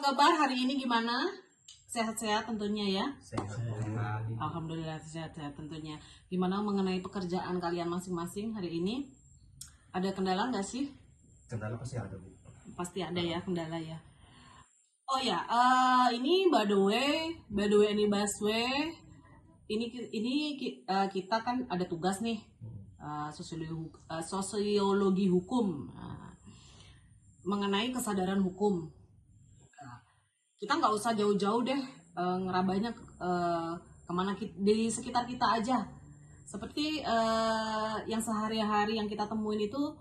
Gabar, hari ini gimana? Sehat-sehat tentunya ya? Sehat. Alhamdulillah sehat-sehat tentunya. Gimana mengenai pekerjaan kalian masing-masing hari ini? Ada kendala nggak sih? Kendala pasti ada, Bu. Pasti ada ya kendala ya. Oh ya, ini by the way ini Baswe. Kita kan ada tugas nih, sosiologi hukum, mengenai kesadaran hukum. Kita nggak usah jauh-jauh deh, ngerabahnya kemana di sekitar kita aja. Seperti yang sehari-hari yang kita temuin itu,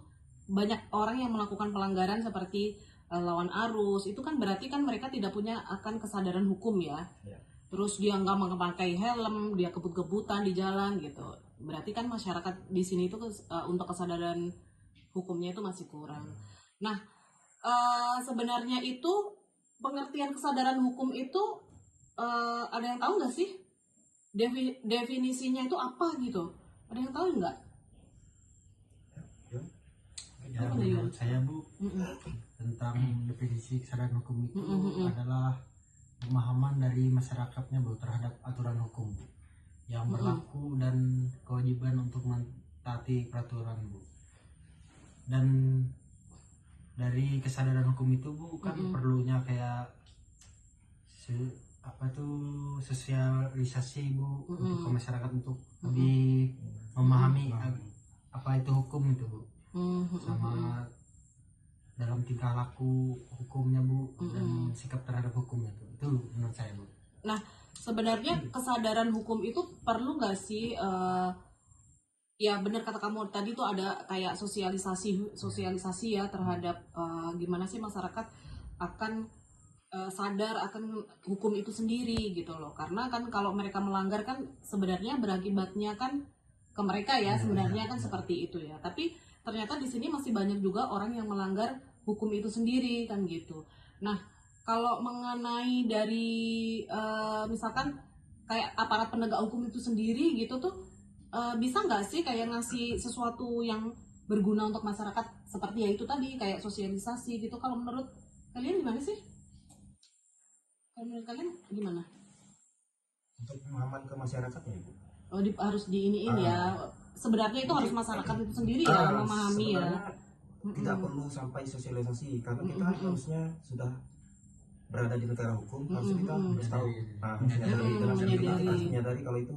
banyak orang yang melakukan pelanggaran seperti lawan arus. Itu kan berarti kan mereka tidak punya akan kesadaran hukum ya. Terus dia nggak memakai helm, dia kebut-kebutan di jalan gitu. Berarti kan masyarakat di sini itu untuk kesadaran hukumnya itu masih kurang. Nah, sebenarnya itu pengertian kesadaran hukum itu ada yang tahu nggak sih definisinya itu apa gitu? Ada yang tahu nggak? Ya, menurut saya, Bu, tentang definisi kesadaran hukum itu adalah pemahaman dari masyarakatnya, Bu, terhadap aturan hukum yang berlaku dan kewajiban untuk mentaati peraturan, Bu. Dan dari kesadaran hukum itu, Bu, kan perlunya kayak sosialisasi, Bu, untuk ke masyarakat untuk lebih memahami apa itu hukum itu, Bu. Sama dalam tingkah laku hukumnya, Bu, dan sikap terhadap hukumnya itu menurut saya, Bu. Nah, sebenarnya kesadaran hukum itu perlu nggak sih? Ya benar kata kamu tadi tuh ada kayak sosialisasi ya terhadap gimana sih masyarakat akan sadar akan hukum itu sendiri gitu loh. Karena kan kalau mereka melanggar kan sebenarnya berakibatnya kan ke mereka ya, sebenarnya kan seperti itu ya. Tapi ternyata di sini masih banyak juga orang yang melanggar hukum itu sendiri kan gitu. Nah, kalau mengenai dari misalkan kayak aparat penegak hukum itu sendiri gitu tuh, bisa nggak sih kayak ngasih sesuatu yang berguna untuk masyarakat seperti ya itu tadi kayak sosialisasi gitu? Kalau menurut kalian gimana sih? Kalau menurut kalian gimana? Untuk pemahaman ke masyarakatnya, Bu. Oh, harus diiniin ya. Sebenarnya itu harus masyarakat itu sendiri ya memahami ya. Tidak perlu sampai sosialisasi karena kita harusnya sudah berada di negara hukum, harus kita harus tahu, harus menyadari kalau itu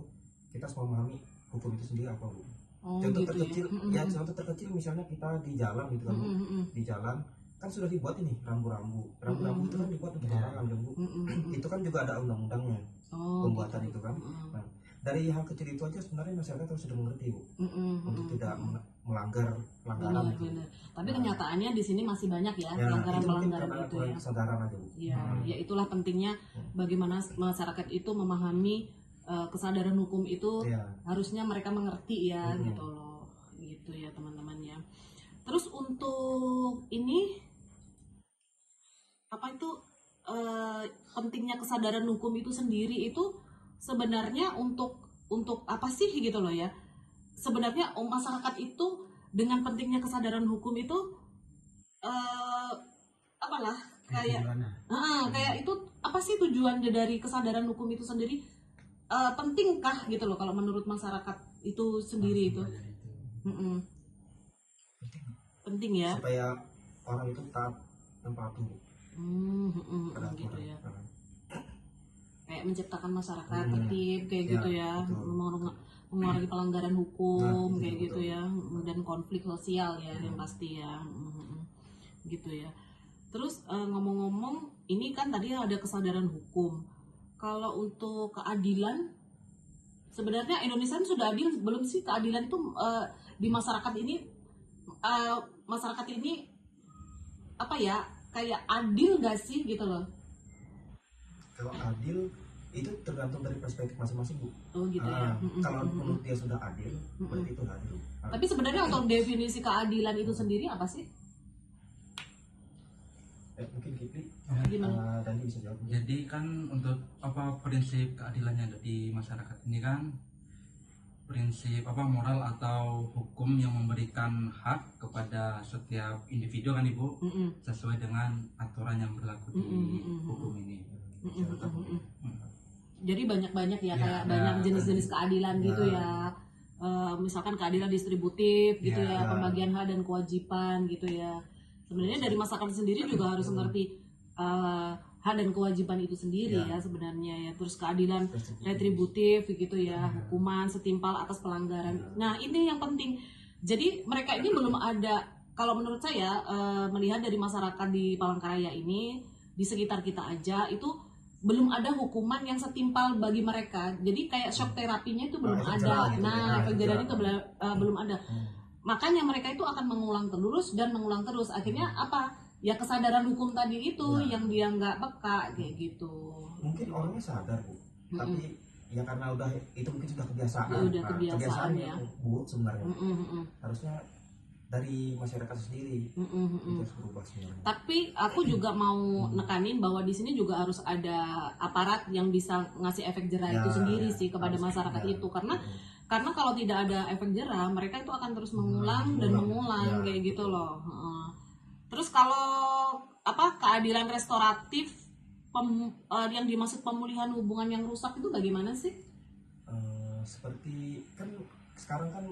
kita harus memahami hukum itu sendiri apa, Bu. Contoh Gitu terkecil, contoh terkecil misalnya kita di jalan gitu kan, Bu. Di jalan kan sudah dibuat ini rambu-rambu itu kan dibuat untuk larangan kan, Bu. Itu kan juga ada undang-undangnya pembuatan gitu. itu kan. Nah, dari hal kecil itu aja sebenarnya masyarakat harus sudah mengerti, Bu, untuk tidak melanggar pelanggaran. Benar. Tapi kenyataannya di sini masih banyak ya Ya, pelanggaran itu ya. Kesadaran aja, Bu. Ya itulah pentingnya bagaimana masyarakat itu memahami kesadaran hukum itu harusnya mereka mengerti ya gitu loh, gitu ya teman-teman ya. Terus untuk ini apa itu pentingnya kesadaran hukum itu sendiri itu sebenarnya untuk apa sih gitu loh ya? Sebenarnya masyarakat itu dengan pentingnya kesadaran hukum itu apalah kayak kayak itu apa sih tujuan dari kesadaran hukum itu sendiri? Pentingkah gitu loh kalau menurut masyarakat itu sendiri itu? Penting ya supaya orang itu taat dan patuh gitu ya, kayak menciptakan masyarakat tertib kayak gitu ya, mengurangi pelanggaran hukum kayak gitu ya, dan konflik sosial ya yang pasti ya, gitu ya. Terus ngomong-ngomong ini kan tadi ada kesadaran hukum. Kalau untuk keadilan, sebenarnya Indonesia sudah adil belum sih keadilan itu di masyarakat ini? Masyarakat ini apa ya, kayak adil gak sih gitu loh? Kalau adil itu tergantung dari perspektif masing-masing, Bu. Oh gitu ya. Kalau menurut dia sudah adil, berarti itu adil. Tapi sebenarnya untuk definisi keadilan itu sendiri apa sih? Mungkin Kipli Gimana? dan bisa jawab. Jadi kan untuk apa prinsip keadilannya di masyarakat ini kan prinsip moral atau hukum yang memberikan hak kepada setiap individu kan Ibu, sesuai dengan aturan yang berlaku di hukum ini. Jadi banyak ya, Ya, kayak ada banyak jenis-jenis keadilan gitu ya. Misalkan keadilan distributif gitu ya, pembagian hak dan kewajiban gitu ya. Sebenarnya dari masyarakat sendiri juga harus mengerti hak dan kewajiban itu sendiri ya sebenarnya ya. Terus keadilan retributif gitu ya, hukuman setimpal atas pelanggaran. Nah ini yang penting. Jadi mereka ini belum ada, kalau menurut saya melihat dari masyarakat di Palangkaraya ini, di sekitar kita aja itu belum ada hukuman yang setimpal bagi mereka. Jadi kayak shock terapinya itu belum ada. Nah efek jerah itu belum ada. Makanya mereka itu akan mengulang terus dan mengulang terus. Akhirnya apa? Ya kesadaran hukum tadi itu yang dia nggak peka kayak gitu. Mungkin orangnya sadar Bu, tapi ya karena udah itu mungkin sudah kebiasaan. Ya, udah kebiasaan ya. Yang buruk sebenarnya. Harusnya dari masyarakat sendiri itu harus berubah sebenarnya. Tapi aku juga mau nekanin bahwa di sini juga harus ada aparat yang bisa ngasih efek jerah itu sendiri sih kepada masyarakat itu, karena kalau tidak ada efek jerah mereka itu akan terus mengulang dan mengulang kayak gitu loh. Terus kalau keadilan restoratif yang dimaksud pemulihan hubungan yang rusak itu bagaimana sih? Seperti kan sekarang kan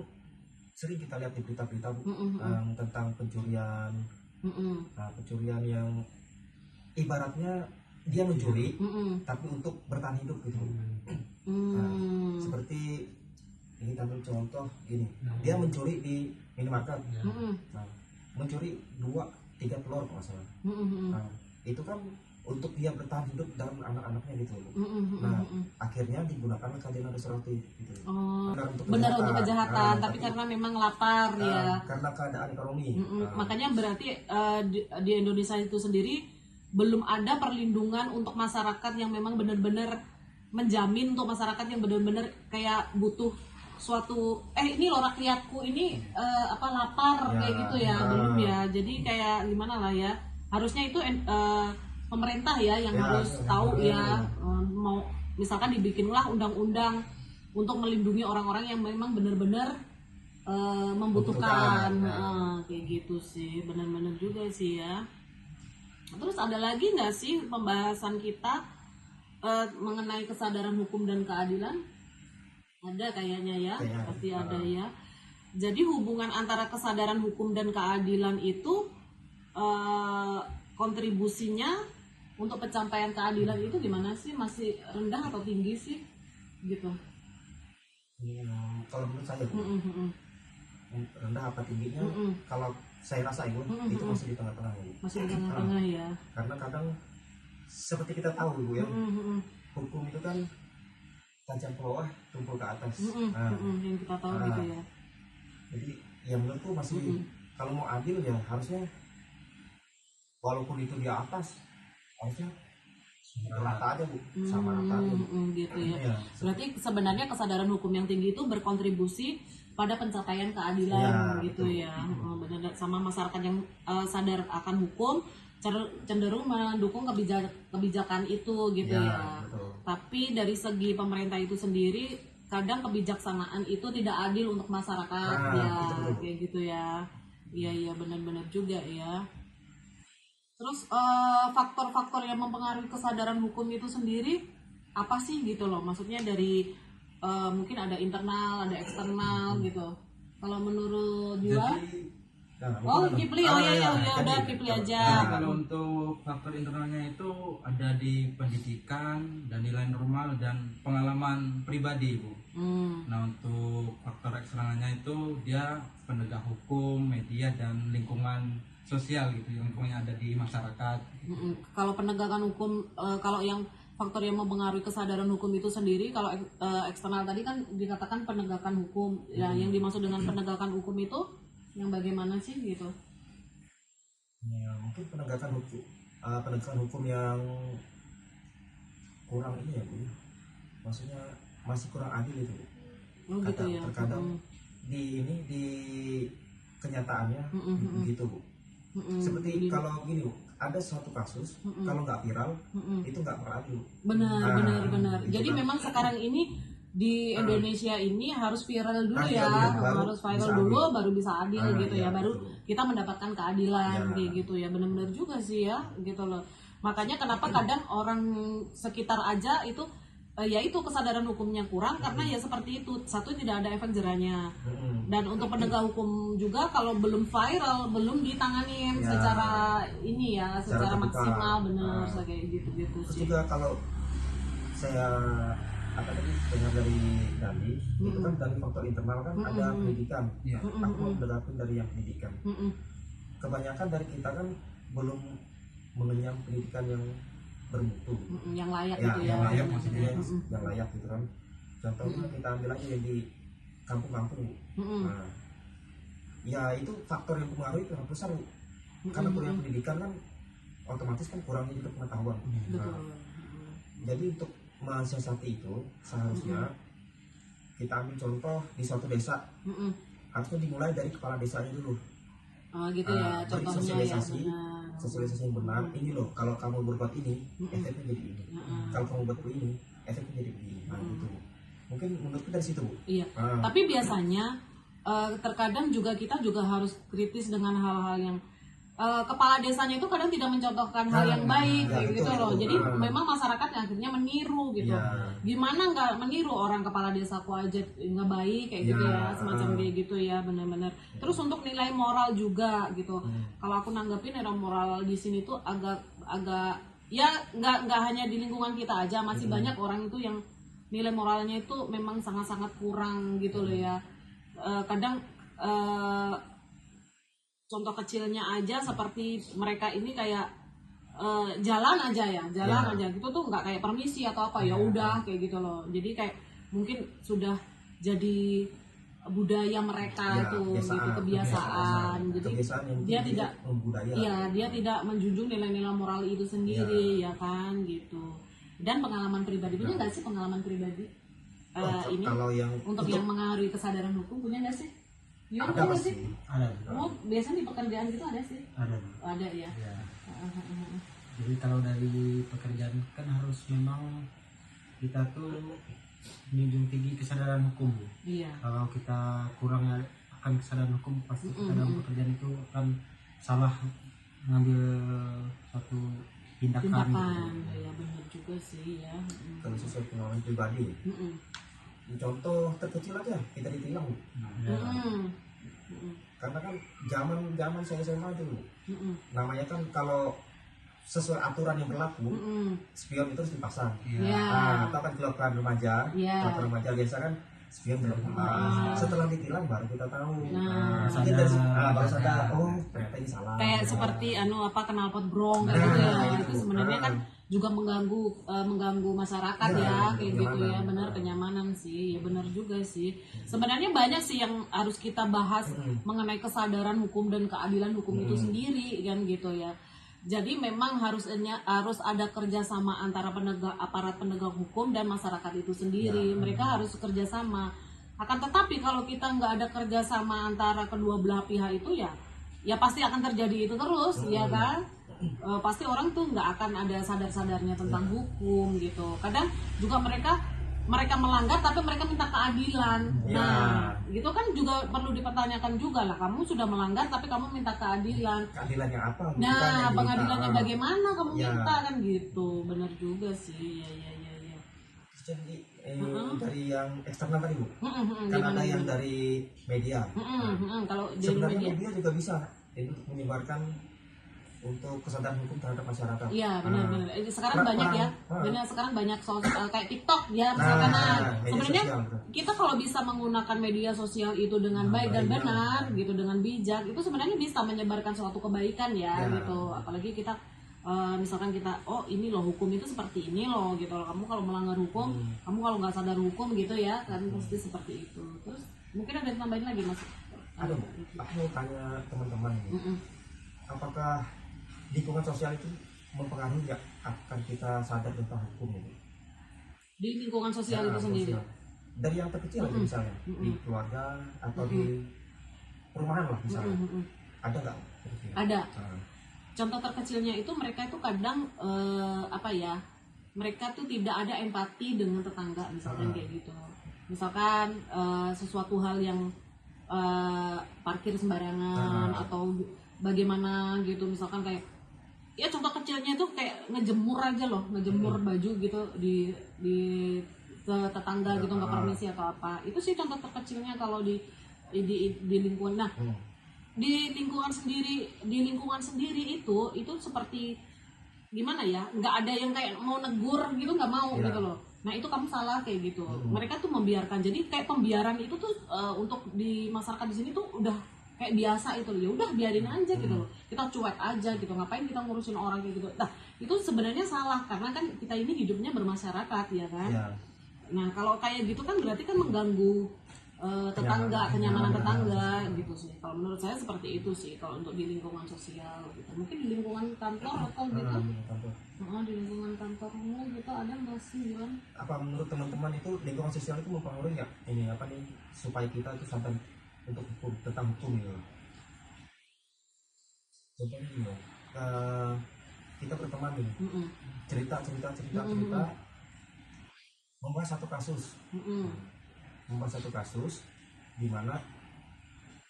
sering kita lihat di berita-berita Bu, tentang pencurian. Pencurian yang ibaratnya dia mencuri tapi untuk bertahan hidup gitu. Seperti ini ambil contoh gini, dia mencuri di minimarket. Mencuri 2-3 telur kalau salah. Itu kan untuk dia bertahan hidup dan anak-anaknya gitu. Akhirnya digunakan keadilan restoratif gitu. Benar untuk kejahatan, tapi karena memang lapar ya. Karena keadaan ekonomi. Makanya berarti di Indonesia itu sendiri belum ada perlindungan untuk masyarakat yang memang benar-benar menjamin untuk masyarakat yang benar-benar kayak butuh suatu ini loh rakyatku ini lapar kayak gitu ya, belum ya. Jadi kayak gimana lah ya, harusnya itu pemerintah ya yang harus tahu ya, mau misalkan dibikinlah undang-undang untuk melindungi orang-orang yang memang benar-benar membutuhkan kayak gitu sih, benar-benar juga sih ya. Terus ada lagi nggak sih pembahasan kita mengenai kesadaran hukum dan keadilan? Ada kayaknya ya, pasti ada ya. Jadi hubungan antara kesadaran hukum dan keadilan itu kontribusinya untuk pencapaian keadilan itu gimana sih? Masih rendah atau tinggi sih? Gitu. Kalau menurut saya rendah apa tingginya? Kalau saya rasa itu masih di tengah-tengah. Masih di tengah-tengah ya. Karena kadang seperti kita tahu Bu ya, hukum itu kan tajam ke bawah, tumpul ke atas. Yang kita tahu gitu ya. Jadi ya menurutku masih kalau mau adil ya harusnya walaupun itu di atas harusnya rata aja Bu, sama rata aja gitu ya. Berarti sebenarnya kesadaran hukum yang tinggi itu berkontribusi pada pencapaian keadilan gitu ya. Benar, sama masyarakat yang sadar akan hukum cenderung mendukung kebijakan itu gitu ya. Betul. Tapi dari segi pemerintah itu sendiri kadang kebijaksanaan itu tidak adil untuk masyarakat kayak gitu ya. Iya benar-benar juga ya. Terus faktor-faktor yang mempengaruhi kesadaran hukum itu sendiri apa sih gitu loh? Maksudnya dari mungkin ada internal, ada eksternal gitu. Kalau menurut Jua? Kipli, udah Kipli aja. Kalau untuk faktor internalnya itu ada di pendidikan dan nilai normal dan pengalaman pribadi Bu. Nah untuk faktor eksternalnya itu dia penegak hukum, media dan lingkungan sosial gitu, lingkungan yang ada di masyarakat. Kalau penegakan hukum, kalau yang faktor yang mempengaruhi kesadaran hukum itu sendiri, kalau eksternal tadi kan dikatakan penegakan hukum, ya yang dimaksud dengan penegakan hukum itu yang bagaimana sih gitu? Ya, mungkin penegakan hukum yang kurang ini ya Bu. Maksudnya masih kurang adil itu Bu. Gitu ya. Terkadang di kenyataannya gitu Bu. Seperti kalau gini Bu, ada suatu kasus kalau nggak viral itu nggak pernah adil. Benar. Jadi memang sekarang ini di Indonesia ini harus viral dulu Harus ya, viral dulu, harus viral bisa dulu adil. baru bisa adil gitu ya, Iya, baru betul. kita mendapatkan keadilan Ya. kayak gitu ya, benar-benar juga sih ya gitu loh. Makanya kenapa kadang orang sekitar aja itu ya itu kesadaran hukumnya kurang karena ya seperti itu, satu tidak ada efek jerahnya, dan untuk penegak hukum juga kalau belum viral belum ditanganin Ya. secara ini ya, secara terbuka. maksimal, bener Nah. kayak gitu Terus sih. juga kalau saya dengar dari Dandi, itu kan dari faktor internal kan ada pendidikan. Iya. Aku mau bergabung dari yang pendidikan. Kebanyakan dari kita kan belum mengenyam pendidikan yang bermutu. Yang layak Ya, gitu ya. yang layak maksudnya, yang layak gitu kan. Contohnya kita ambil aja yang di kampung-kampung. Nah, ya itu faktor yang mempengaruhi sangat besar, Bu. Karena kurang pendidikan kan otomatis kan kurangnya juga pengetahuan. Betul. Nah, jadi untuk mensiasati itu seharusnya kita ambil contoh di suatu desa, harusnya dimulai dari kepala desanya dulu. Oh gitu ya, Beri contohnya ya. Benar. sosialisasi yang benar. Ini loh, kalau kamu berbuat ini, efeknya jadi ini. Kalau kamu buat ini, efeknya jadi begini. Nah gitu. Mungkin menurutku dari situ, Bu. Iya. Ah. Tapi biasanya terkadang juga kita juga harus kritis dengan hal-hal yang kepala desanya itu kadang tidak mencontohkan hal yang baik ya, kayak betul, gitu loh. betul. Jadi memang masyarakat akhirnya meniru gitu. Ya. Gimana nggak meniru orang kepala desaku aja nggak baik kayak gitu ya, semacam kayak gitu ya, benar-benar. Terus untuk nilai moral juga gitu. Kalau aku nanggepin nilai moral di sini tuh agak ya nggak hanya di lingkungan kita aja, masih banyak orang itu yang nilai moralnya itu memang sangat-sangat kurang gitu loh ya. Kadang contoh kecilnya aja seperti mereka ini kayak jalan aja gitu tuh nggak kayak permisi atau apa, ya udah kayak gitu loh. Jadi kayak mungkin sudah jadi budaya mereka tuh gitu, kebiasaan. Jadi kebiasaan yang dia tidak membudaya. iya, dia tidak menjunjung nilai-nilai moral itu sendiri ya kan gitu. Dan pengalaman pribadi, punya nggak sih pengalaman pribadi ini Kalau yang untuk yang mengaruhi kesadaran hukum, punya nggak sih? Iya, ada nggak pasti. sih? Ada. Oh, biasanya di pekerjaan gitu ada sih? Ada. Ada ya. Ya. Jadi kalau dari pekerjaan kan harus memang kita tuh menjunjung tinggi kesadaran hukum. Iya. Kalau kita kurang akan kesadaran hukum, pasti kita dalam pekerjaan itu akan salah ngambil suatu tindakan. Ya benar juga sih ya. Kalau sesuai pengalaman pribadi, contoh terkecil aja kita ditilang, Bu. Ya. Karena kan zaman saya SMA dulu, namanya kan kalau sesuai aturan yang berlaku, spion itu harus dipasang. Iya. Nah, atau kan kelabkan remaja, Iya. kelabkan remaja biasa kan spion dilepas. Setelah ditilang baru kita tahu. Nah, mungkin dari baru sadar, oh ternyata ini salah. Kayak seperti knalpot brong kayak gitu ya. Itu sebenarnya kan juga mengganggu masyarakat ya kayak gitu ya. Benar, kenyamanan sih. Ya benar juga sih. Sebenarnya banyak sih yang harus kita bahas mengenai kesadaran hukum dan keadilan hukum itu sendiri kan gitu ya. Jadi memang harus ada kerjasama antara aparat penegak hukum dan masyarakat itu sendiri. Mereka harus kerjasama. Akan tetapi kalau kita nggak ada kerjasama antara kedua belah pihak itu ya pasti akan terjadi itu terus, ya kan? Pasti orang tuh nggak akan ada sadar-sadarnya tentang hukum gitu. Kadang juga mereka melanggar tapi mereka minta keadilan. Nah, gitu kan juga perlu dipertanyakan juga lah. Kamu sudah melanggar tapi kamu minta keadilan. Keadilannya apa? Nah, pengadilannya bagaimana kamu Ya. minta kan gitu. Benar juga sih. Ya. Jadi dari yang eksternal tadi, Bu. Kan Gimana, ada yang gimana? dari media. Kalau dari Sebenarnya media, media juga bisa untuk menyebarkan untuk kesadaran hukum terhadap masyarakat. iya benar. Sekarang banyak ya, benar, sekarang banyak kayak TikTok ya misalkan. media Sebenarnya sosial, betul. kita kalau bisa menggunakan media sosial itu dengan baik dan benar gitu, dengan bijak, itu sebenarnya bisa menyebarkan suatu kebaikan ya gitu. Apalagi kita misalkan kita, oh ini loh hukum itu seperti ini loh gitu loh. Kamu kalau melanggar hukum, kamu kalau nggak sadar hukum gitu ya kan pasti seperti itu. Terus mungkin ada yang tambahin lagi Mas? Aduh, aku mau tanya teman-teman ini. Apakah lingkungan sosial itu mempengaruhi nggak akan kita sadar tentang hukum ini? Di lingkungan sosial itu sendiri. Sosial. Dari yang terkecil aja misalnya, di keluarga atau di perumahan lah misalnya. Ada nggak? Ada. Contoh terkecilnya itu mereka itu kadang mereka tuh tidak ada empati dengan tetangga misalkan kayak gitu. misalkan sesuatu hal yang parkir sembarangan atau bagaimana gitu, misalkan kayak ya contoh kecilnya itu kayak ngejemur aja loh, ngejemur baju gitu di tetangga gitu, nggak permisi atau apa. Itu sih contoh terkecilnya kalau di lingkungan. Nah, di lingkungan sendiri itu seperti gimana ya, nggak ada yang kayak mau negur gitu, nggak mau gitu loh. Nah itu kamu salah kayak gitu. Mereka tuh membiarkan, jadi kayak pembiaran itu tuh untuk di masyarakat di sini tuh udah kayak biasa itu loh. Ya udah biarin aja gitu loh, kita cuek aja gitu, ngapain kita ngurusin orang kayak gitu. Nah itu sebenarnya salah, karena kan kita ini hidupnya bermasyarakat ya kan. Nah kalau kayak gitu kan berarti kan mengganggu tetangga, kenyamanan tetangga gitu sih. Kalau menurut saya seperti itu sih kalau untuk di lingkungan sosial gitu. Mungkin di lingkungan kantor atau gitu. Di lingkungan kantormu gitu ada nggak sih, Wan? Apa menurut teman-teman itu lingkungan sosial itu mempengaruhi nggak ini apa nih supaya kita itu sampai untuk tentang hukum gitu? Contohnya gini, kita berteman nih, cerita membahas satu kasus. Membahas satu kasus di mana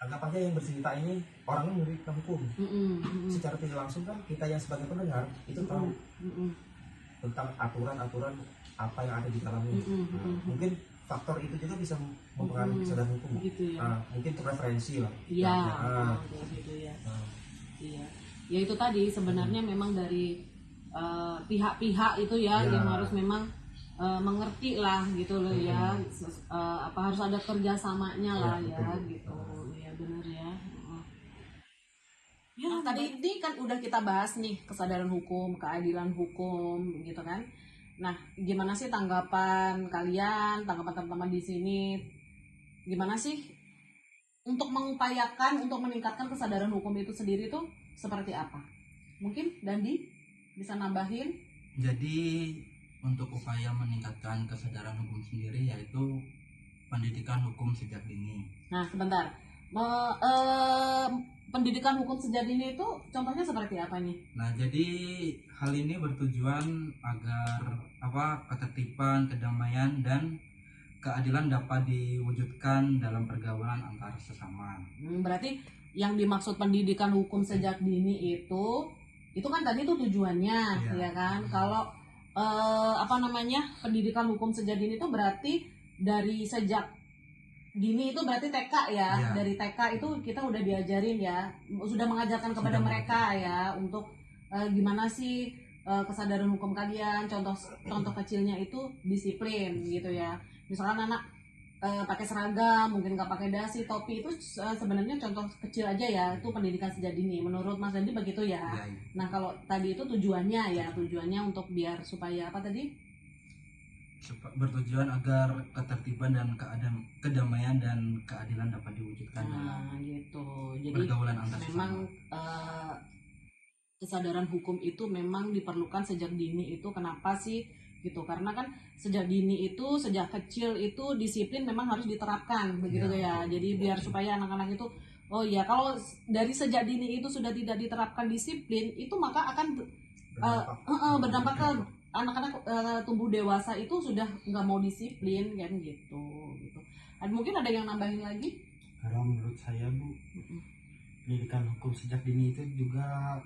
anggap aja yang bercerita ini orangnya menderita hukum. Secara tidak langsung kan kita yang sebagai pendengar itu tahu tentang aturan-aturan apa yang ada di dalamnya. Mungkin faktor itu juga bisa mempengaruhi kesadaran hukum. Gitu ya. Mungkin untuk referensi lah. Iya. Gitu ya. Iya. Ya itu tadi sebenarnya memang dari pihak-pihak itu ya yang harus memang mengerti lah gitu loh ya, apa harus ada kerjasamanya lah ya gitu ya, benar ya. Ya tadi ini kan udah kita bahas nih kesadaran hukum, keadilan hukum gitu kan. Nah gimana sih tanggapan kalian, tanggapan teman-teman di sini, gimana sih untuk mengupayakan untuk meningkatkan kesadaran hukum itu sendiri tuh seperti apa? Mungkin Dandi bisa nambahin. Jadi untuk upaya meningkatkan kesadaran hukum sendiri yaitu pendidikan hukum sejak dini. Nah, sebentar. Pendidikan hukum sejak dini itu contohnya seperti apa nih? Nah, jadi hal ini bertujuan agar ketertiban, kedamaian dan keadilan dapat diwujudkan dalam pergaulan antar sesama. Berarti yang dimaksud pendidikan hukum sejak dini itu kan tadi tuh tujuannya, ya kan? Kalau pendidikan hukum sejak dini itu berarti dari sejak dini itu berarti TK ya. Dari TK itu kita udah diajarin ya, sudah mengajarkan kepada mereka ya untuk gimana sih kesadaran hukum kalian. Contoh kecilnya itu disiplin gitu ya. Misalkan anak pakai seragam, mungkin nggak pakai dasi, topi, itu sebenarnya contoh kecil aja ya, itu pendidikan sejak dini. Menurut Mas Dandi begitu ya. Nah kalau tadi itu tujuannya untuk biar supaya apa tadi? Bertujuan agar ketertiban dan kedamaian dan keadilan dapat diwujudkan dalam gitu. Jadi pergaulan antar memang kesadaran hukum itu memang diperlukan sejak dini. Itu kenapa sih gitu? Karena kan sejak dini itu, sejak kecil itu disiplin memang harus diterapkan begitu ya. Jadi biar supaya anak-anak itu kalau dari sejak dini itu sudah tidak diterapkan disiplin, itu maka akan berdampak ke anak-anak tumbuh dewasa itu sudah nggak mau disiplin kan gitu. Mungkin ada yang nambahin lagi? Kalau menurut saya Bu, pendidikan hukum sejak dini itu juga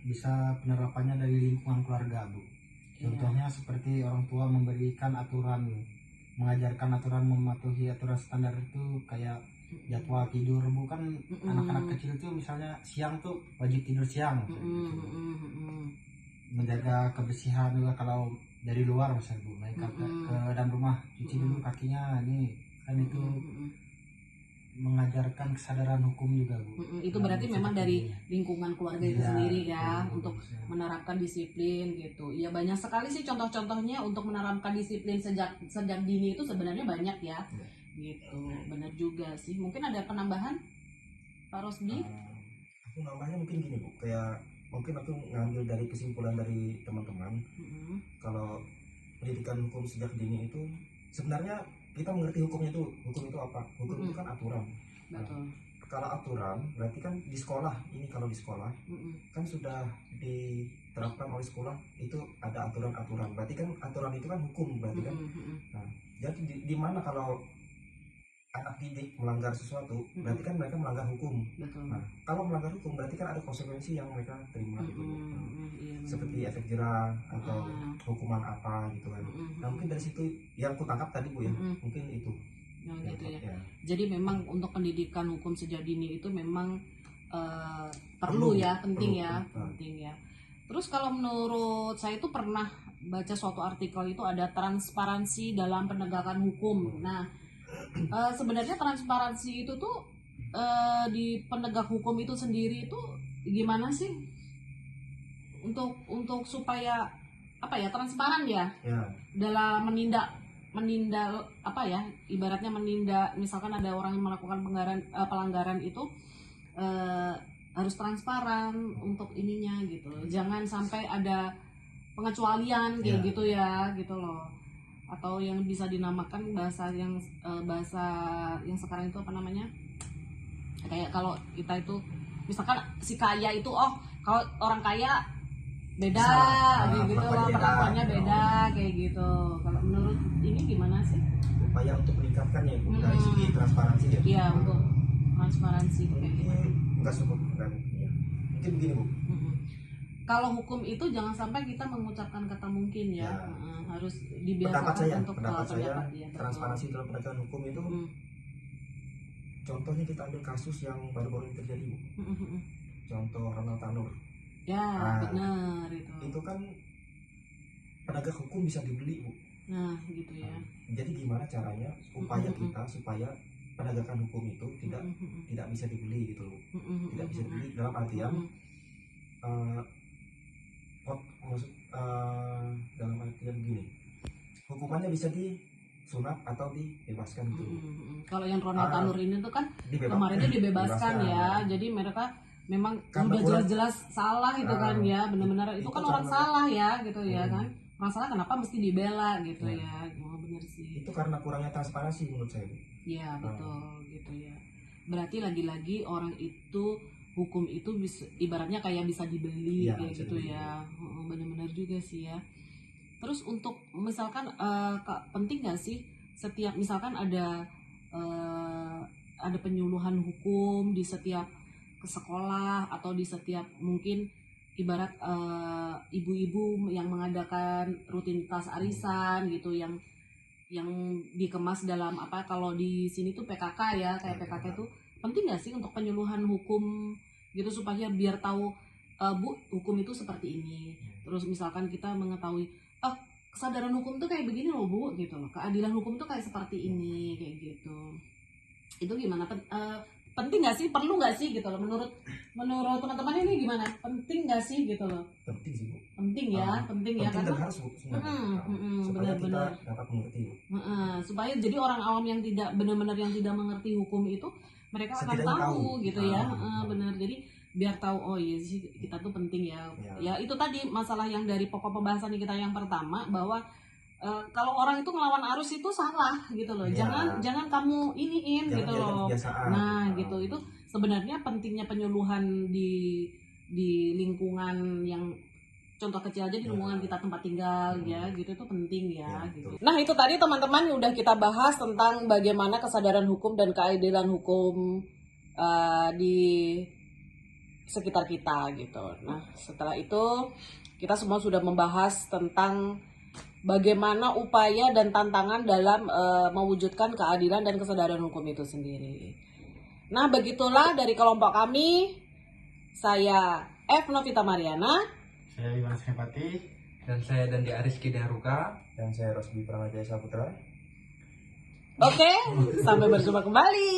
bisa penerapannya dari lingkungan keluarga Bu. Contohnya seperti orang tua memberikan aturan, mengajarkan aturan, mematuhi aturan standar itu kayak jadwal tidur Bu, kan anak-anak kecil itu misalnya siang tuh wajib tidur siang, menjaga kebersihan juga kalau dari luar misalnya Bu, naik ke dalam rumah cuci dulu kakinya, ini kan itu mengajarkan kesadaran hukum juga Bu. Itu berarti memang dari lingkungan keluarga itu sendiri ya, untuk menerapkan disiplin gitu. Ya banyak sekali sih contoh-contohnya untuk menerapkan disiplin sejak dini itu sebenarnya banyak ya. Gitu, benar juga sih. Mungkin ada penambahan Pak Rosdi? Aku nambahnya mungkin gini Bu, kayak mungkin aku ngambil dari kesimpulan dari teman-teman. Kalau pendidikan hukum sejak dini itu sebenarnya kita mengerti hukum itu apa? Hukum itu kan aturan. Betul. Kalau aturan berarti kan di sekolah, ini kalau di sekolah kan sudah diterapkan oleh sekolah, itu ada aturan-aturan. Berarti kan aturan itu kan hukum berarti kan. Nah, jadi di mana kalau anak didik melanggar sesuatu, berarti kan mereka melanggar hukum. Betul. Nah, kalau melanggar hukum berarti kan ada konsekuensi yang mereka terima gitu. Iya, Seperti efek jerah atau hukuman apa gitu kan. Nah, mungkin dari situ yang aku tangkap tadi Bu ya, mungkin itu. Nah, gitu ya. Jadi memang untuk pendidikan hukum sejak dini itu memang perlu ya, penting ya. Terus kalau menurut saya itu pernah baca suatu artikel itu ada transparansi dalam penegakan hukum. Nah, sebenarnya transparansi itu tuh di penegak hukum itu sendiri itu gimana sih untuk supaya apa ya, transparan ya, dalam menindak apa ya, ibaratnya menindak, misalkan ada orang yang melakukan pelanggaran itu harus transparan untuk ininya gitu, jangan sampai ada pengecualian kayak gitu ya, gitu loh. Atau yang bisa dinamakan bahasa yang sekarang itu apa namanya, kayak kalau kita itu misalkan si kaya itu, oh kalau orang kaya beda kayak gitu loh, perlakuannya beda kayak gitu. Kalau menurut ini gimana sih upaya untuk meningkatkan ya dari segi transparansi ya? Iya, untuk transparansi kayak gitu. Enggak cukup kan ya. Mungkin begini Bu, kalau hukum itu jangan sampai kita mengucapkan kata mungkin ya. Harus pendapat dibiasakan saya, untuk transparansi dalam penegakan hukum itu contohnya kita ambil kasus yang baru-baru ini terjadi Bu. Contoh Ronald Tanur ya. Benar itu kan penegak hukum bisa dibeli Bu. Nah gitu ya. Jadi gimana caranya upaya kita supaya penegakan hukum itu tidak bisa dibeli gitu loh. Tidak bisa dibeli dalam artian dalam artian begini, hukumannya bisa disunat atau dibebaskan gitu. Kalau yang Ronald Tanur ini tuh kan kemarinnya dibebaskan ya, jadi mereka memang sudah jelas-jelas salah itu kan ya, benar-benar itu kan orang salah ya gitu ya kan, orang salah kenapa mesti dibela gitu ya. Benar sih, itu karena kurangnya transparansi menurut saya. Iya betul gitu ya. Berarti lagi-lagi orang itu, hukum itu bisa, ibaratnya kayak bisa dibeli kayak gitu ya. Benar-benar juga sih ya. Terus untuk misalkan penting nggak sih setiap misalkan ada penyuluhan hukum di setiap sekolah atau di setiap mungkin ibarat ibu-ibu yang mengadakan rutinitas arisan gitu, yang dikemas dalam apa, kalau di sini tuh PKK ya, kayak PKK itu penting nggak sih untuk penyuluhan hukum gitu, supaya biar tahu Bu, hukum itu seperti ini. Terus misalkan kita mengetahui kesadaran hukum tuh kayak begini loh Bu gitu loh, keadilan hukum tuh kayak seperti ini kayak gitu. Itu gimana, penting nggak sih, perlu nggak sih gitu loh, menurut teman-teman ini gimana, penting nggak sih gitu loh? Penting sih Bu, penting ya karena harus Bu supaya kita dapat mengerti Bu. Supaya jadi orang awam yang tidak benar-benar yang tidak mengerti hukum itu, mereka akan tahu gitu ya. Benar, jadi biar tahu, oh iya sih kita tuh penting ya. Ya itu tadi masalah yang dari pokok pembahasan kita yang pertama, bahwa kalau orang itu ngelawan arus itu salah gitu loh. Jangan kamu iniin gitu loh. Nah gitu, itu sebenarnya pentingnya penyuluhan di lingkungan yang contoh kecil aja, di lingkungan kita tempat tinggal ya gitu, itu penting ya gitu. Nah itu tadi teman-teman udah kita bahas tentang bagaimana kesadaran hukum dan keadilan hukum di sekitar kita gitu. Nah setelah itu kita semua sudah membahas tentang bagaimana upaya dan tantangan dalam mewujudkan keadilan dan kesadaran hukum itu sendiri. Nah begitulah dari kelompok kami, saya F. Novita Mariana, saya Iwan Sepati, dan saya Dandi Ariski Daruka, dan saya Rosbi Pramajaya Saputra. Oke, sampai berjumpa kembali.